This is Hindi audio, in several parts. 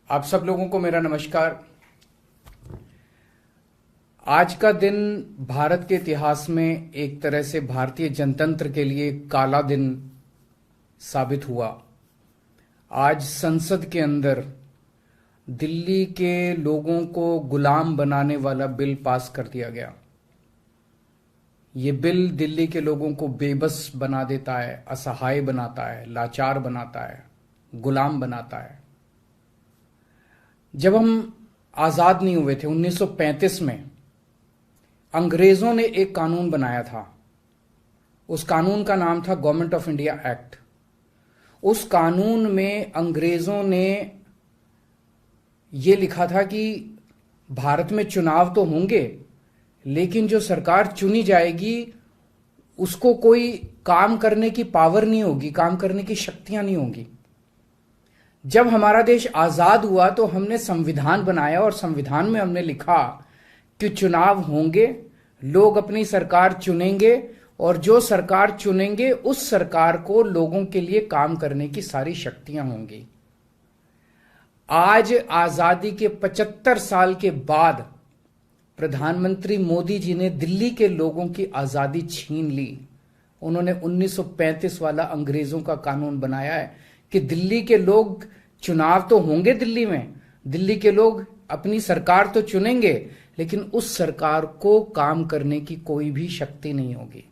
आप सब लोगों को मेरा नमस्कार। आज का दिन भारत के इतिहास में एक तरह से भारतीय जनतंत्र के लिए काला दिन साबित हुआ। आज संसद के अंदर दिल्ली के लोगों को गुलाम बनाने वाला बिल पास कर दिया गया। ये बिल दिल्ली के लोगों को बेबस बना देता है, असहाय बनाता है, लाचार बनाता है, गुलाम बनाता है। जब हम आजाद नहीं हुए थे 1935 में, अंग्रेजों ने एक कानून बनाया था। उस कानून का नाम था गवर्नमेंट ऑफ इंडिया एक्ट। उस कानून में अंग्रेजों ने यह लिखा था कि भारत में चुनाव तो होंगे, लेकिन जो सरकार चुनी जाएगी उसको कोई काम करने की पावर नहीं होगी, काम करने की शक्तियां नहीं होंगी। जब हमारा देश आजाद हुआ तो हमने संविधान बनाया और संविधान में हमने लिखा कि चुनाव होंगे, लोग अपनी सरकार चुनेंगे और जो सरकार चुनेंगे उस सरकार को लोगों के लिए काम करने की सारी शक्तियां होंगी। आज आजादी के 75 साल के बाद प्रधानमंत्री मोदी जी ने दिल्ली के लोगों की आजादी छीन ली। उन्होंने 1935 वाला अंग्रेजों का कानून बनाया है कि दिल्ली के लोग चुनाव तो होंगे, दिल्ली के लोग अपनी सरकार तो चुनेंगे, लेकिन उस सरकार को काम करने की कोई भी शक्ति नहीं होगी।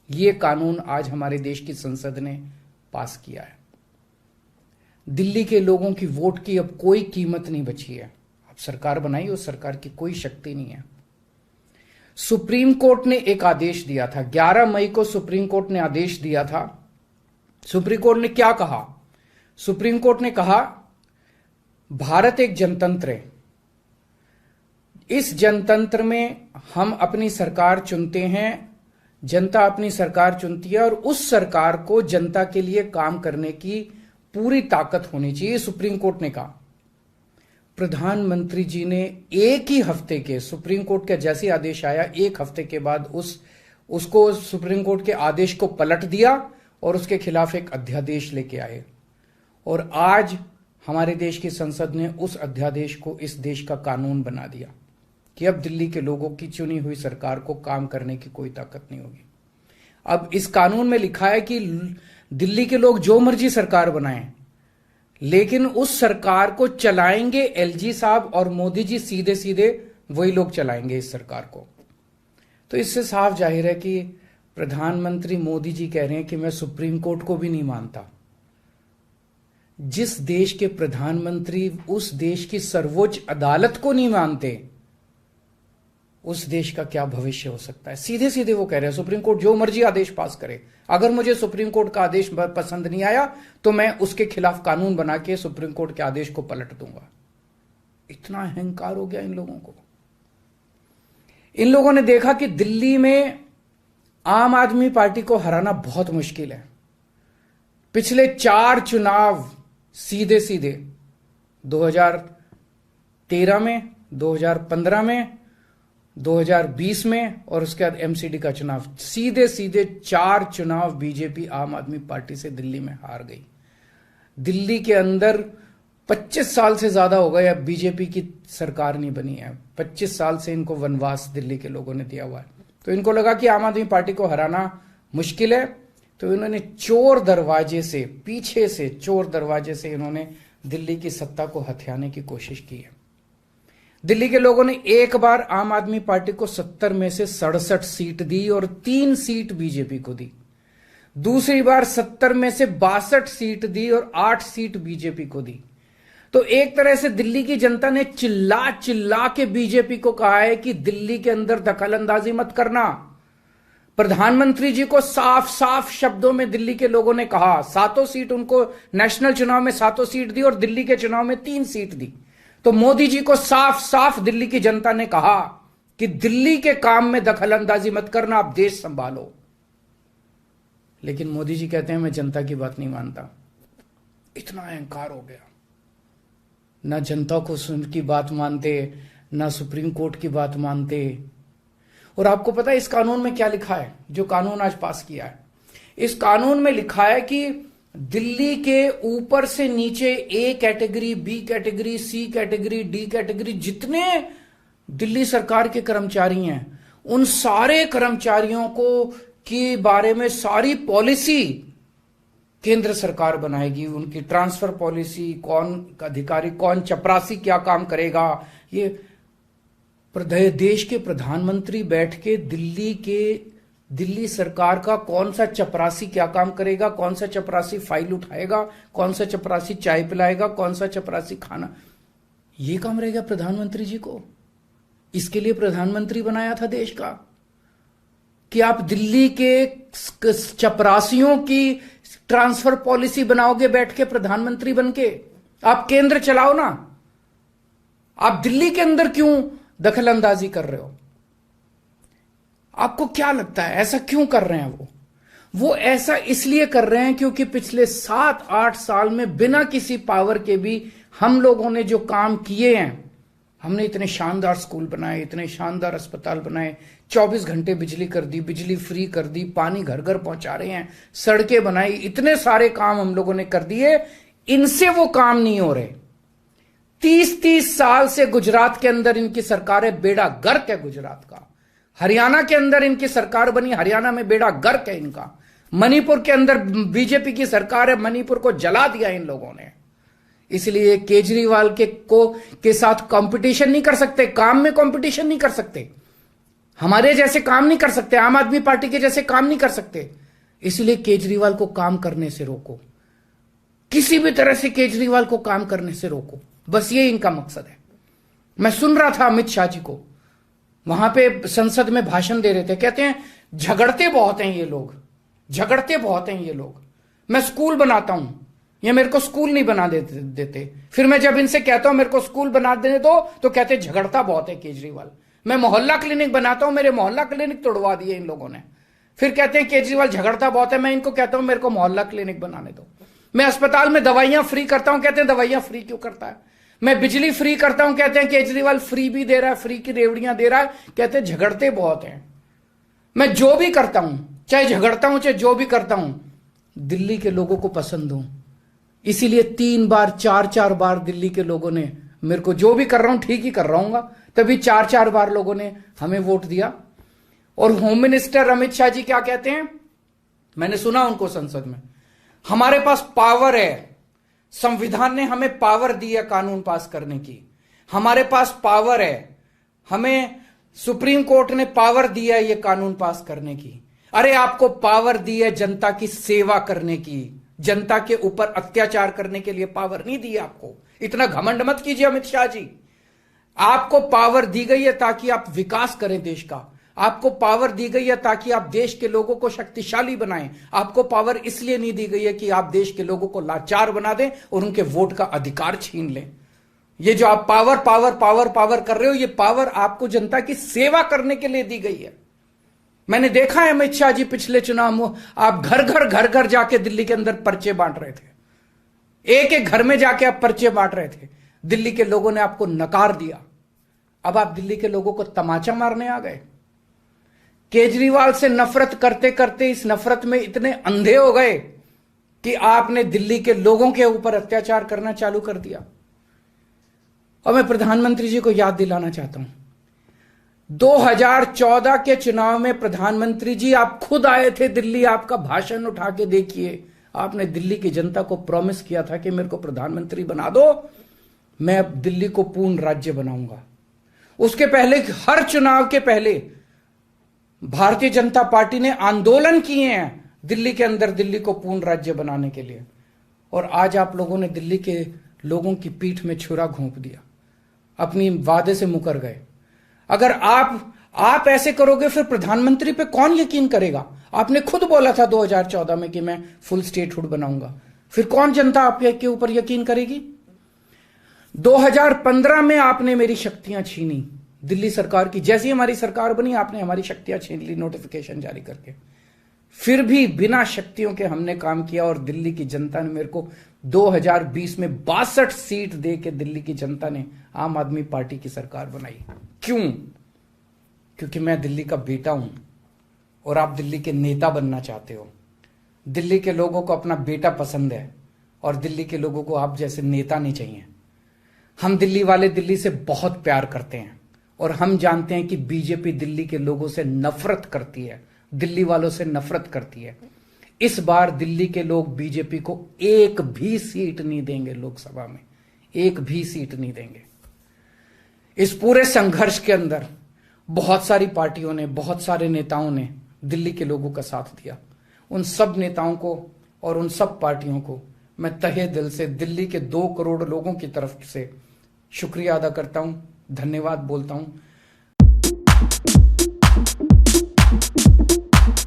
ये कानून आज हमारे देश की संसद ने पास किया है। दिल्ली के लोगों की वोट की अब कोई कीमत नहीं बची है। अब सरकार बनाई, उस सरकार की कोई शक्ति नहीं है। सुप्रीम कोर्ट ने एक आदेश दिया था, 11 मई को सुप्रीम कोर्ट ने आदेश दिया था। सुप्रीम कोर्ट ने क्या कहा? सुप्रीम कोर्ट ने कहा, भारत एक जनतंत्र है। इस जनतंत्र में हम अपनी सरकार चुनते हैं, जनता अपनी सरकार चुनती है और उस सरकार को जनता के लिए काम करने की पूरी ताकत होनी चाहिए, सुप्रीम कोर्ट ने कहा। प्रधानमंत्री जी ने एक ही हफ्ते के, सुप्रीम कोर्ट का जैसे आदेश आया, एक हफ्ते के बाद उसको सुप्रीम कोर्ट के आदेश को पलट दिया और उसके खिलाफ एक अध्यादेश लेके आए। और आज हमारे देश की संसद ने उस अध्यादेश को इस देश का कानून बना दिया कि अब दिल्ली के लोगों की चुनी हुई सरकार को काम करने की कोई ताकत नहीं होगी। अब इस कानून में लिखा है कि दिल्ली के लोग जो मर्जी सरकार बनाएं, लेकिन उस सरकार को चलाएंगे एलजी साहब और मोदी जी, सीधे सीधे वही लोग चलाएंगे इस सरकार को। तो इससे साफ जाहिर है कि प्रधानमंत्री मोदी जी कह रहे हैं कि मैं सुप्रीम कोर्ट को भी नहीं मानता। जिस देश के प्रधानमंत्री उस देश की सर्वोच्च अदालत को नहीं मानते, उस देश का क्या भविष्य हो सकता है? सीधे सीधे वो कह रहे हैं सुप्रीम कोर्ट जो मर्जी आदेश पास करे, अगर मुझे सुप्रीम कोर्ट का आदेश पसंद नहीं आया तो मैं उसके खिलाफ कानून बना के सुप्रीम कोर्ट के आदेश को पलट दूंगा। इतना अहंकार हो गया इन लोगों को। इन लोगों ने देखा कि दिल्ली में आम आदमी पार्टी को हराना बहुत मुश्किल है। पिछले 4 चुनाव सीधे सीधे 2013 में, 2015 में, 2020 में और उसके बाद एमसीडी का चुनाव, सीधे सीधे 4 चुनाव बीजेपी आम आदमी पार्टी से दिल्ली में हार गई। दिल्ली के अंदर 25 साल से ज्यादा हो गए अब बीजेपी की सरकार नहीं बनी है। 25 साल से इनको वनवास दिल्ली के लोगों ने दिया हुआ है। तो इनको लगा कि आम आदमी पार्टी को हराना मुश्किल है, तो इन्होंने चोर दरवाजे से, पीछे से चोर दरवाजे से इन्होंने दिल्ली की सत्ता को हथियाने की कोशिश की है। दिल्ली के लोगों ने एक बार आम आदमी पार्टी को 70 में से 67 सीट दी और 3 सीट बीजेपी को दी। दूसरी बार 70 में से 62 सीट दी और 8 सीट बीजेपी को दी। तो एक तरह से दिल्ली की जनता ने चिल्ला चिल्ला के बीजेपी को कहा है कि दिल्ली के अंदर दखल अंदाजी मत करना। प्रधानमंत्री जी को साफ साफ शब्दों में दिल्ली के लोगों ने कहा, 7 सीट उनको नेशनल चुनाव में 7 सीट दी और दिल्ली के चुनाव में 3 सीट दी। तो मोदी जी को साफ साफ दिल्ली की जनता ने कहा कि दिल्ली के काम में दखल अंदाजी मत करना, आप देश संभालो। लेकिन मोदी जी कहते हैं मैं जनता की बात नहीं मानता। इतना अहंकार हो गया, ना जनता को की बात मानते, ना सुप्रीम कोर्ट की बात मानते। और आपको पता है इस कानून में क्या लिखा है, जो कानून आज पास किया है? इस कानून में लिखा है कि दिल्ली के ऊपर से नीचे A category, B category, C category, D category, जितने दिल्ली सरकार के कर्मचारी हैं, उन सारे कर्मचारियों को के बारे में सारी पॉलिसी केंद्र सरकार बनाएगी। उनकी ट्रांसफर पॉलिसी, कौन अधिकारी, कौन चपरासी क्या काम करेगा, ये देश के प्रधानमंत्री बैठ के दिल्ली सरकार का कौन सा चपरासी क्या काम करेगा, कौन सा चपरासी फाइल उठाएगा, कौन सा चपरासी चाय पिलाएगा, कौन सा चपरासी खाना, ये काम रहेगा प्रधानमंत्री जी को। इसके लिए प्रधानमंत्री बनाया था देश का कि आप दिल्ली के चपरासियों की ट्रांसफर पॉलिसी बनाओगे बैठ के प्रधानमंत्री बनके। आप केंद्र चलाओ ना, आप दिल्ली के अंदर क्यों दखल अंदाजी कर रहे हो? आपको क्या लगता है ऐसा क्यों कर रहे हैं? वो ऐसा इसलिए कर रहे हैं क्योंकि पिछले 7-8 साल में बिना किसी पावर के भी हम लोगों ने जो काम किए हैं, हमने इतने शानदार स्कूल बनाए, इतने शानदार अस्पताल बनाए, 24 घंटे बिजली कर दी, बिजली फ्री कर दी, पानी घर घर पहुंचा रहे हैं, सड़कें बनाई, इतने सारे काम हम लोगों ने कर दिए। इनसे वो काम नहीं हो रहे। 30-30 साल से गुजरात के अंदर इनकी सरकार है, बेड़ा गर्क है गुजरात का। हरियाणा के अंदर इनकी सरकार बनी, हरियाणा में बेड़ा गर्क है इनका। मणिपुर के अंदर बीजेपी की सरकार है, मणिपुर को जला दिया इन लोगों ने। इसलिए केजरीवाल के साथ कंपटीशन नहीं कर सकते, काम में कंपटीशन नहीं कर सकते, हमारे जैसे काम नहीं कर सकते, आम आदमी पार्टी के जैसे काम नहीं कर सकते। इसलिए केजरीवाल को काम करने से रोको, किसी भी तरह से केजरीवाल को काम करने से रोको, बस ये इनका मकसद है। मैं सुन रहा था अमित शाह जी को, वहां पे संसद में भाषण दे रहे थे, कहते हैं झगड़ते बहुत हैं ये लोग, झगड़ते बहुत हैं ये लोग। मैं स्कूल बनाता हूं, ये मेरे को स्कूल नहीं बना देते। फिर मैं जब इनसे कहता हूं मेरे को स्कूल बना देने दो, तो कहते झगड़ता बहुत है केजरीवाल। मैं मोहल्ला क्लिनिक बनाता हूं, मेरे मोहल्ला क्लिनिक तोड़वा दिए इन लोगों ने। फिर कहते हैं केजरीवाल झगड़ता बहुत है, मैं इनको कहता हूं मेरे को मोहल्ला क्लिनिक बनाने दो। मैं अस्पताल में दवाइयां फ्री करता हूं, कहते हैं दवाइयां फ्री क्यों करता है। मैं बिजली फ्री करता हूं, कहते हैं केजरीवाल फ्री भी दे रहा है, फ्री की रेवड़ियां दे रहा है, कहते हैं झगड़ते बहुत हैं। मैं जो भी करता हूं, चाहे झगड़ता हूं चाहे जो भी करता हूं, दिल्ली के लोगों को पसंद हूं। इसीलिए 3 बार 4-4 बार दिल्ली के लोगों ने मेरे को, जो भी कर रहा हूं ठीक ही कर रहा हूं, तभी 4-4 बार लोगों ने हमें वोट दिया। और होम मिनिस्टर अमित शाह जी क्या कहते हैं, मैंने सुना उनको संसद में, हमारे पास पावर है, संविधान ने हमें पावर दी है कानून पास करने की, हमारे पास पावर है, हमें सुप्रीम कोर्ट ने पावर दिया है ये कानून पास करने की। अरे आपको पावर दी है जनता की सेवा करने की, जनता के ऊपर अत्याचार करने के लिए पावर नहीं दी आपको। इतना घमंड मत कीजिए अमित शाह जी। आपको पावर दी गई है ताकि आप विकास करें देश का, आपको पावर दी गई है ताकि आप देश के लोगों को शक्तिशाली बनाएं। आपको पावर इसलिए नहीं दी गई है कि आप देश के लोगों को लाचार बना दें और उनके वोट का अधिकार छीन लें। ये जो आप पावर पावर पावर पावर कर रहे हो, ये पावर आपको जनता की सेवा करने के लिए दी गई है। मैंने देखा है अमित शाह जी पिछले चुनाव में आप घर घर जाके दिल्ली के अंदर पर्चे बांट रहे थे, एक एक घर में जाके आप पर्चे बांट रहे थे। दिल्ली के लोगों ने आपको नकार दिया। अब आप दिल्ली के लोगों को तमाचा मारने आ गए। केजरीवाल से नफरत करते करते इस नफरत में इतने अंधे हो गए कि आपने दिल्ली के लोगों के ऊपर अत्याचार करना चालू कर दिया। और मैं प्रधानमंत्री जी को याद दिलाना चाहता हूं, 2014 के चुनाव में प्रधानमंत्री जी आप खुद आए थे दिल्ली, आपका भाषण उठा के देखिए। आपने दिल्ली की जनता को प्रॉमिस किया था कि मेरे को प्रधानमंत्री बना दो, मैं अब दिल्ली को पूर्ण राज्य बनाऊंगा। उसके पहले, हर चुनाव के पहले भारतीय जनता पार्टी ने आंदोलन किए हैं दिल्ली के अंदर दिल्ली को पूर्ण राज्य बनाने के लिए। और आज आप लोगों ने दिल्ली के लोगों की पीठ में छुरा घोंप दिया, अपनी वादे से मुकर गए। अगर आप ऐसे करोगे फिर प्रधानमंत्री पे कौन यकीन करेगा? आपने खुद बोला था 2014 में कि मैं फुल स्टेटहुड बनाऊंगा, फिर कौन जनता आपके ऊपर यकीन करेगी? 2015 में आपने मेरी शक्तियां छीनी दिल्ली सरकार की, जैसी हमारी सरकार बनी आपने हमारी शक्तियां छीन ली नोटिफिकेशन जारी करके। फिर भी बिना शक्तियों के हमने काम किया और दिल्ली की जनता ने मेरे को 2020 में 62 सीट दे के दिल्ली की जनता ने आम आदमी पार्टी की सरकार बनाई। क्यों? क्योंकि मैं दिल्ली का बेटा हूं और आप दिल्ली के नेता बनना चाहते हो। दिल्ली के लोगों को अपना बेटा पसंद है और दिल्ली के लोगों को आप जैसे नेता नहीं चाहिए। हम दिल्ली वाले दिल्ली से बहुत प्यार करते हैं और हम जानते हैं कि बीजेपी दिल्ली के लोगों से नफरत करती है, दिल्ली वालों से नफरत करती है। इस बार दिल्ली के लोग बीजेपी को एक भी सीट नहीं देंगे, लोकसभा में एक भी सीट नहीं देंगे। इस पूरे संघर्ष के अंदर बहुत सारी पार्टियों ने, बहुत सारे नेताओं ने दिल्ली के लोगों का साथ दिया। उन सब नेताओं को और उन सब पार्टियों को मैं तहे दिल से दिल्ली के 2 करोड़ लोगों की तरफ से शुक्रिया अदा करता हूं, धन्यवाद बोलता हूं